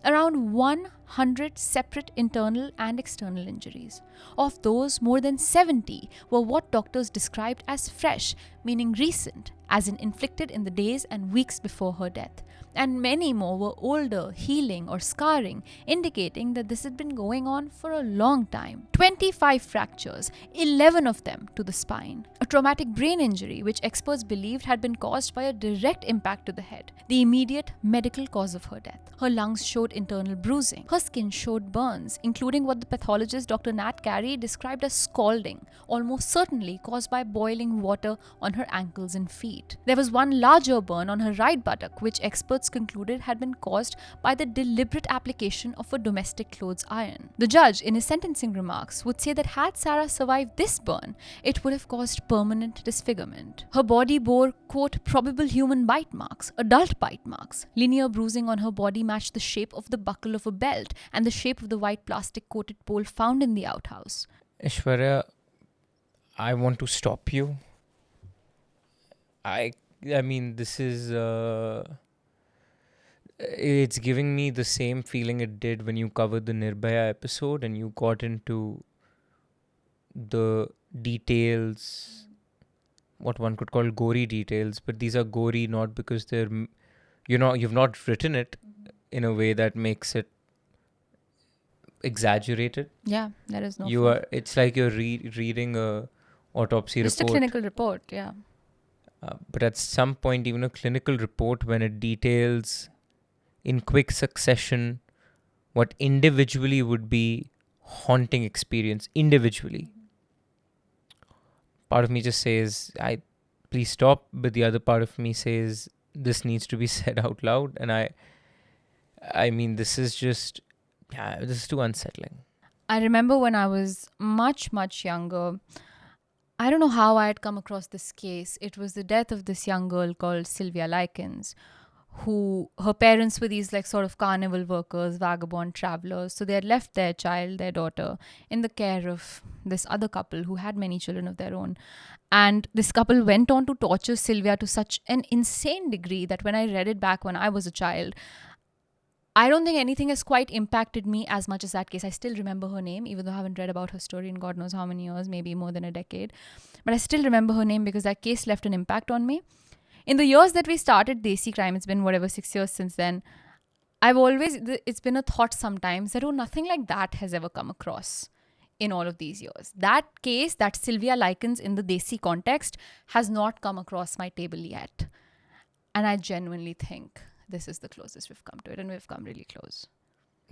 [SPEAKER 1] Around 100 separate internal and external injuries. Of those, more than 70 were what doctors described as fresh, meaning recent, as in inflicted in the days and weeks before her death. And many more were older, healing or scarring, indicating that this had been going on for a long time. 25 fractures, 11 of them to the spine. A traumatic brain injury, which experts believed had been caused by a direct impact to the head, the immediate medical cause of her death. Her lungs showed internal bruising. Her skin showed burns, including what the pathologist Dr. Nat Carey described as scalding, almost certainly caused by boiling water on her ankles and feet. There was one larger burn on her right buttock, which experts concluded had been caused by the deliberate application of a domestic clothes iron. The judge, in his sentencing remarks, would say that had Sara survived this burn, it would have caused permanent disfigurement. Her body bore, quote, probable human bite marks, adult bite marks. Linear bruising on her body matched the shape of the buckle of a belt and the shape of the white plastic-coated pole found in the outhouse.
[SPEAKER 2] Aishwarya, I want to stop you. I mean, this is... it's giving me the same feeling it did when you covered the Nirbhaya episode and you got into the details, what one could call gory details, but these are gory not because they're, you've not written it in a way that makes it exaggerated.
[SPEAKER 1] Yeah, there is no.
[SPEAKER 2] It's like you're reading a autopsy
[SPEAKER 1] Just
[SPEAKER 2] report.
[SPEAKER 1] Just a clinical report, yeah.
[SPEAKER 2] But at some point, even a clinical report, when it details in quick succession what individually would be haunting experience, individually. Part of me just says, please stop, but the other part of me says, this needs to be said out loud. And I mean, this is just, this is too unsettling.
[SPEAKER 1] I remember when I was much, much younger, I don't know how I had come across this case. It was the death of this young girl called Sylvia Likens, who her parents were these like sort of carnival workers, vagabond travelers. So they had left their child, their daughter, in the care of this other couple who had many children of their own. And this couple went on to torture Sylvia to such an insane degree that when I read it back when I was a child, I don't think anything has quite impacted me as much as that case. I still remember her name, even though I haven't read about her story in God knows how many years, maybe more than a decade. But I still remember her name because that case left an impact on me. In the years that we started Desi Crime, it's been whatever, 6 years since then, it's been a thought sometimes that, oh, nothing like that has ever come across in all of these years. That case that Sylvia likens in the Desi context has not come across my table yet. And I genuinely think this is the closest we've come to it, and we've come really close.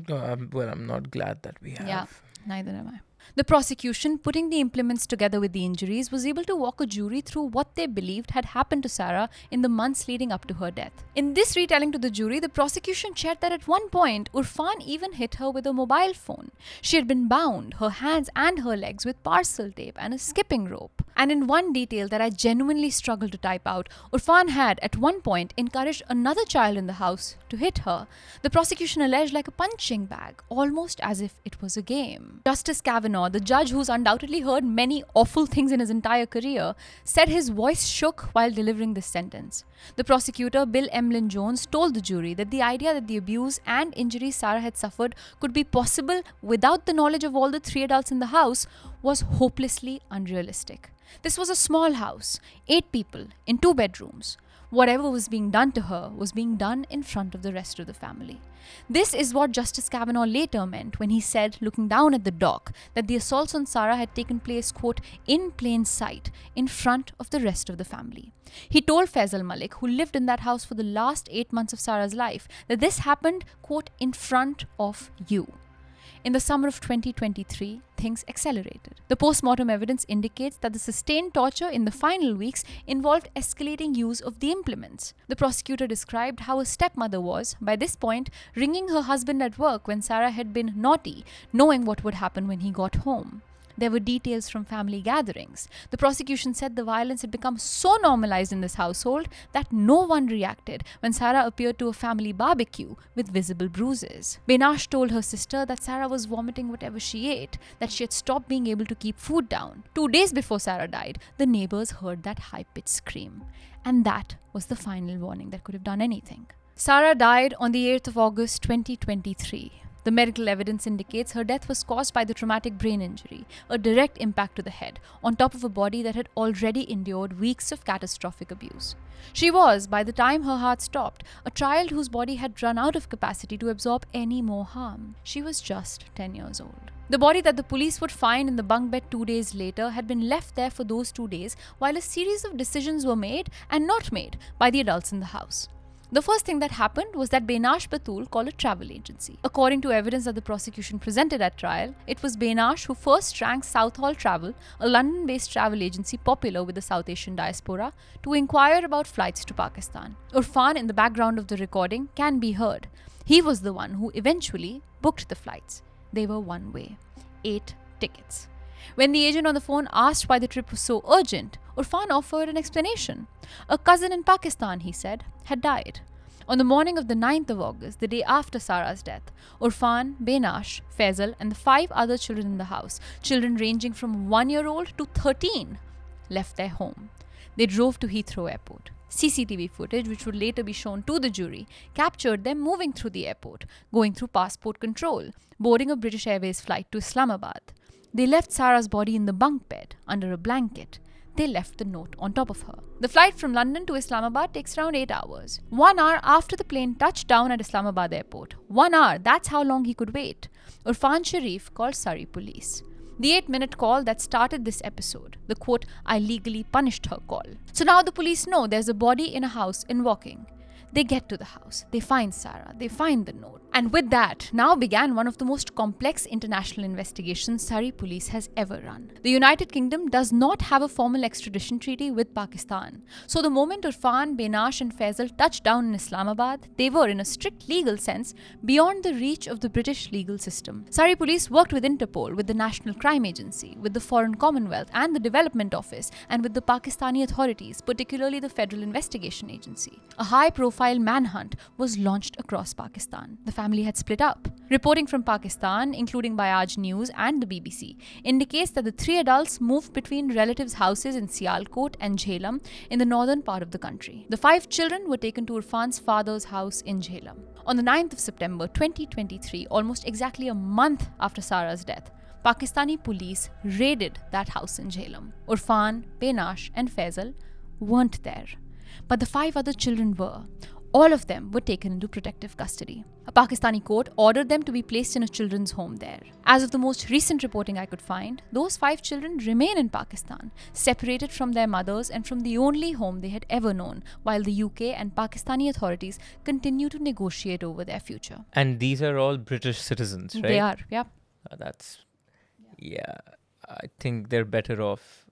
[SPEAKER 2] Well, I'm not glad that we have.
[SPEAKER 1] Yeah, neither am I. The prosecution, putting the implements together with the injuries, was able to walk a jury through what they believed had happened to Sara in the months leading up to her death. In this retelling to the jury, the prosecution shared that at one point, Urfan even hit her with a mobile phone. She had been bound, her hands and her legs, with parcel tape and a skipping rope. And in one detail that I genuinely struggled to type out, Urfan had at one point encouraged another child in the house to hit her. The prosecution alleged like a punching bag, almost as if it was a game. Justice Kavanaugh, the judge who's undoubtedly heard many awful things in his entire career, said his voice shook while delivering this sentence. The prosecutor, Bill Emlyn Jones, told the jury that the idea that the abuse and injuries Sara had suffered could be possible without the knowledge of all the 3 adults in the house was hopelessly unrealistic. This was a small house, 8 people, in 2 bedrooms. Whatever was being done to her was being done in front of the rest of the family. This is what Justice Kavanaugh later meant when he said, looking down at the dock, that the assaults on Sara had taken place, quote, in plain sight, in front of the rest of the family. He told Faisal Malik, who lived in that house for the last 8 months of Sara's life, that this happened, quote, in front of you. In the summer of 2023, things accelerated. The post-mortem evidence indicates that the sustained torture in the final weeks involved escalating use of the implements. The prosecutor described how a stepmother was, by this point, ringing her husband at work when Sara had been naughty, knowing what would happen when he got home. There were details from family gatherings. The prosecution said the violence had become so normalized in this household that no one reacted when Sara appeared to a family barbecue with visible bruises. Benash told her sister that Sara was vomiting whatever she ate, that she had stopped being able to keep food down. 2 days before Sara died, the neighbors heard that high-pitched scream. And that was the final warning that could have done anything. Sara died on the 8th of August 2023. The medical evidence indicates her death was caused by the traumatic brain injury, a direct impact to the head, on top of a body that had already endured weeks of catastrophic abuse. She was, by the time her heart stopped, a child whose body had run out of capacity to absorb any more harm. She was just 10 years old. The body that the police would find in the bunk bed 2 days later had been left there for those 2 days while a series of decisions were made and not made by the adults in the house. The first thing that happened was that Benash Batul called a travel agency. According to evidence that the prosecution presented at trial, it was Benash who first rang Southall Travel, a London-based travel agency popular with the South Asian diaspora, to inquire about flights to Pakistan. Urfan, in the background of the recording, can be heard. He was the one who eventually booked the flights. They were one way. 8 tickets. When the agent on the phone asked why the trip was so urgent, Urfan offered an explanation. A cousin in Pakistan, he said, had died. On the morning of the 9th of August, the day after Sara's death, Urfan, Benash, Faisal and the 5 other children in the house, children ranging from 1-year-old to 13, left their home. They drove to Heathrow Airport. CCTV footage, which would later be shown to the jury, captured them moving through the airport, going through passport control, boarding a British Airways flight to Islamabad. They left Sara's body in the bunk bed, under a blanket. They left the note on top of her. The flight from London to Islamabad takes around 8 hours. 1 hour after the plane touched down at Islamabad airport. 1 hour, that's how long he could wait. Sara Sharif called Surrey police. The 8-minute call that started this episode. The quote, I legally punished her call. So now the police know there's a body in a house in Woking. They get to the house. They find Sara. They find the note. And with that, now began one of the most complex international investigations Surrey police has ever run. The United Kingdom does not have a formal extradition treaty with Pakistan. So the moment Irfan, Benash and Faisal touched down in Islamabad, they were, in a strict legal sense, beyond the reach of the British legal system. Surrey police worked with Interpol, with the National Crime Agency, with the Foreign Commonwealth and the Development Office, and with the Pakistani authorities, particularly the Federal Investigation Agency. A high-profile manhunt was launched across Pakistan. The family had split up. Reporting from Pakistan, including by Aaj News and the BBC, indicates that the three adults moved between relatives' houses in Sialkot and Jhelum in the northern part of the country. The 5 children were taken to Irfan's father's house in Jhelum. On the 9th of September 2023, almost exactly a month after Sara's death, Pakistani police raided that house in Jhelum. Irfan, Benash and Faisal weren't there, but the 5 other children were. All of them were taken into protective custody. A Pakistani court ordered them to be placed in a children's home there. As of the most recent reporting I could find, those 5 children remain in Pakistan, separated from their mothers and from the only home they had ever known, while the UK and Pakistani authorities continue to negotiate over their future.
[SPEAKER 2] And these are all British citizens, right?
[SPEAKER 1] They are, yeah.
[SPEAKER 2] Yeah. I think they're better off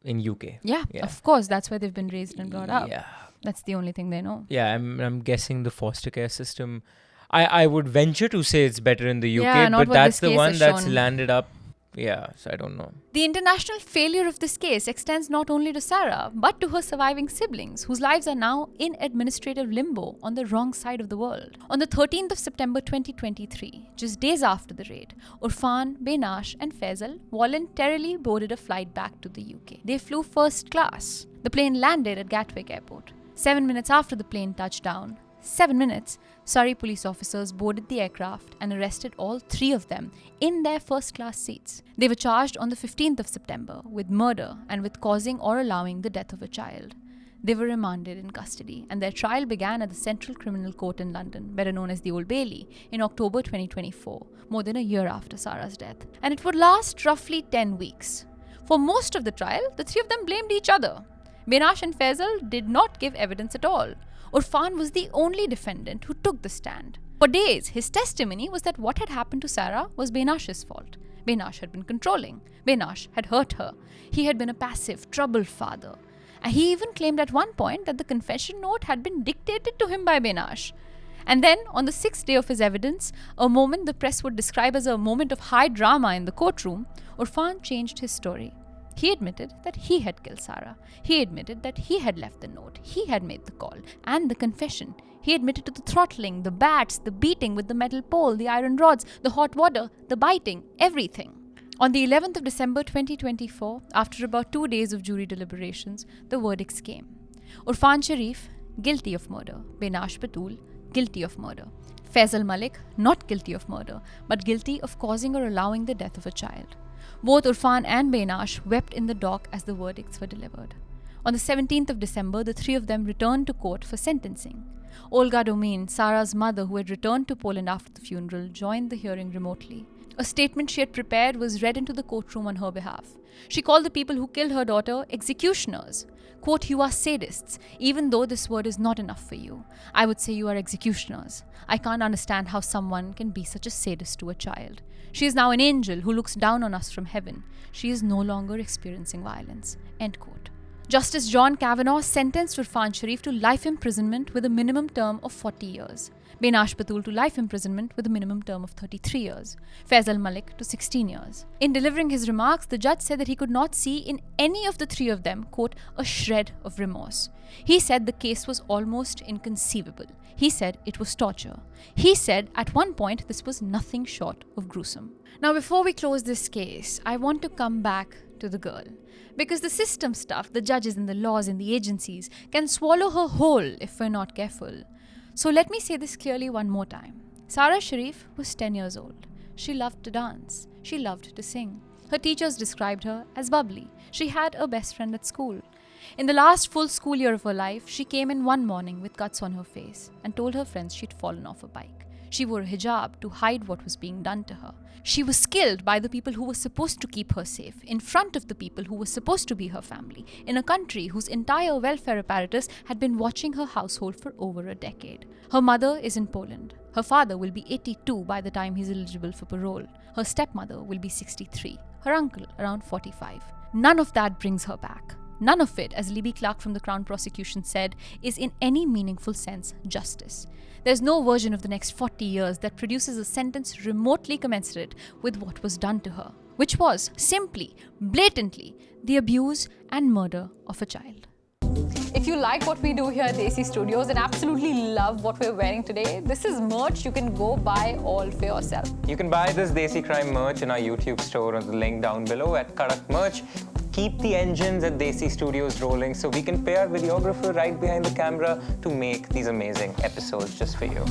[SPEAKER 2] in UK.
[SPEAKER 1] Yeah, of course. That's where they've been raised and brought up.
[SPEAKER 2] Yeah.
[SPEAKER 1] That's the only thing they know.
[SPEAKER 2] Yeah, I'm guessing the foster care system. I would venture to say it's better in the UK,
[SPEAKER 1] Yeah, not
[SPEAKER 2] but
[SPEAKER 1] what
[SPEAKER 2] that's
[SPEAKER 1] this
[SPEAKER 2] the
[SPEAKER 1] case
[SPEAKER 2] one
[SPEAKER 1] has
[SPEAKER 2] that's
[SPEAKER 1] shown.
[SPEAKER 2] landed up. Yeah, so I don't know.
[SPEAKER 1] The international failure of this case extends not only to Sara, but to her surviving siblings, whose lives are now in administrative limbo on the wrong side of the world. On the 13th of September 2023, just days after the raid, Irfan, Benash and Faisal voluntarily boarded a flight back to the UK. They flew first class. The plane landed at Gatwick Airport. 7 minutes after the plane touched down, 7 minutes, Surrey police officers boarded the aircraft and arrested all 3 of them in their first-class seats. They were charged on the 15th of September with murder and with causing or allowing the death of a child. They were remanded in custody, and their trial began at the Central Criminal Court in London, better known as the Old Bailey, in October 2024, more than a year after Sara's death. And it would last roughly 10 weeks. For most of the trial, the 3 of them blamed each other. Benash and Faisal did not give evidence at all. Irfan was the only defendant who took the stand. For days, his testimony was that what had happened to Sara was Benash's fault. Benash had been controlling. Benash had hurt her. He had been a passive, troubled father. And he even claimed at one point that the confession note had been dictated to him by Benash. And then, on the 6th day of his evidence, a moment the press would describe as a moment of high drama in the courtroom, Irfan changed his story. He admitted that he had killed Sara. He admitted that he had left the note. He had made the call. And the confession. He admitted to the throttling, the bats, the beating with the metal pole, the iron rods, the hot water, the biting, everything. On the 11th of December 2024, after about 2 days of jury deliberations, the verdicts came. Irfan Sharif, guilty of murder. Benash Batul, guilty of murder. Faisal Malik, not guilty of murder, but guilty of causing or allowing the death of a child. Both Irfan and Benash wept in the dock as the verdicts were delivered. On the 17th of December, the 3 of them returned to court for sentencing. Olga Domin, Sara's mother, who had returned to Poland after the funeral, joined the hearing remotely. A statement she had prepared was read into the courtroom on her behalf. She called the people who killed her daughter executioners. Quote, "You are sadists, even though this word is not enough for you. I would say you are executioners. I can't understand how someone can be such a sadist to a child. She is now an angel who looks down on us from heaven. She is no longer experiencing violence." End quote. Justice John Kavanaugh sentenced Irfan Sharif to life imprisonment with a minimum term of 40 years. Benash Batul to life imprisonment with a minimum term of 33 years. Faisal Malik to 16 years. In delivering his remarks, the judge said that he could not see in any of the 3 of them, quote, "a shred of remorse." He said the case was almost inconceivable. He said it was torture. He said at one point this was nothing short of gruesome. Now, before we close this case, I want to come back to the girl. Because the system stuff, the judges and the laws and the agencies, can swallow her whole if we're not careful. So let me say this clearly one more time. Sara Sharif was 10 years old. She loved to dance. She loved to sing. Her teachers described her as bubbly. She had a best friend at school. In the last full school year of her life, she came in one morning with cuts on her face and told her friends she'd fallen off a bike. She wore a hijab to hide what was being done to her. She was killed by the people who were supposed to keep her safe, in front of the people who were supposed to be her family, in a country whose entire welfare apparatus had been watching her household for over a decade. Her mother is in Poland. Her father will be 82 by the time he's eligible for parole. Her stepmother will be 63. Her uncle around 45. None of that brings her back. None of it, as Libby Clark from the Crown Prosecution said, is in any meaningful sense justice. There's no version of the next 40 years that produces a sentence remotely commensurate with what was done to her, which was simply, blatantly, the abuse and murder of a child. If you like what we do here at Desi Studios and absolutely love what we're wearing today, this is merch you can go buy all for yourself.
[SPEAKER 2] You can buy this Desi Crime merch in our YouTube store on the link down below at Karak Merch. Keep the engines at Desi Studios rolling so we can pay our videographer right behind the camera to make these amazing episodes just for you.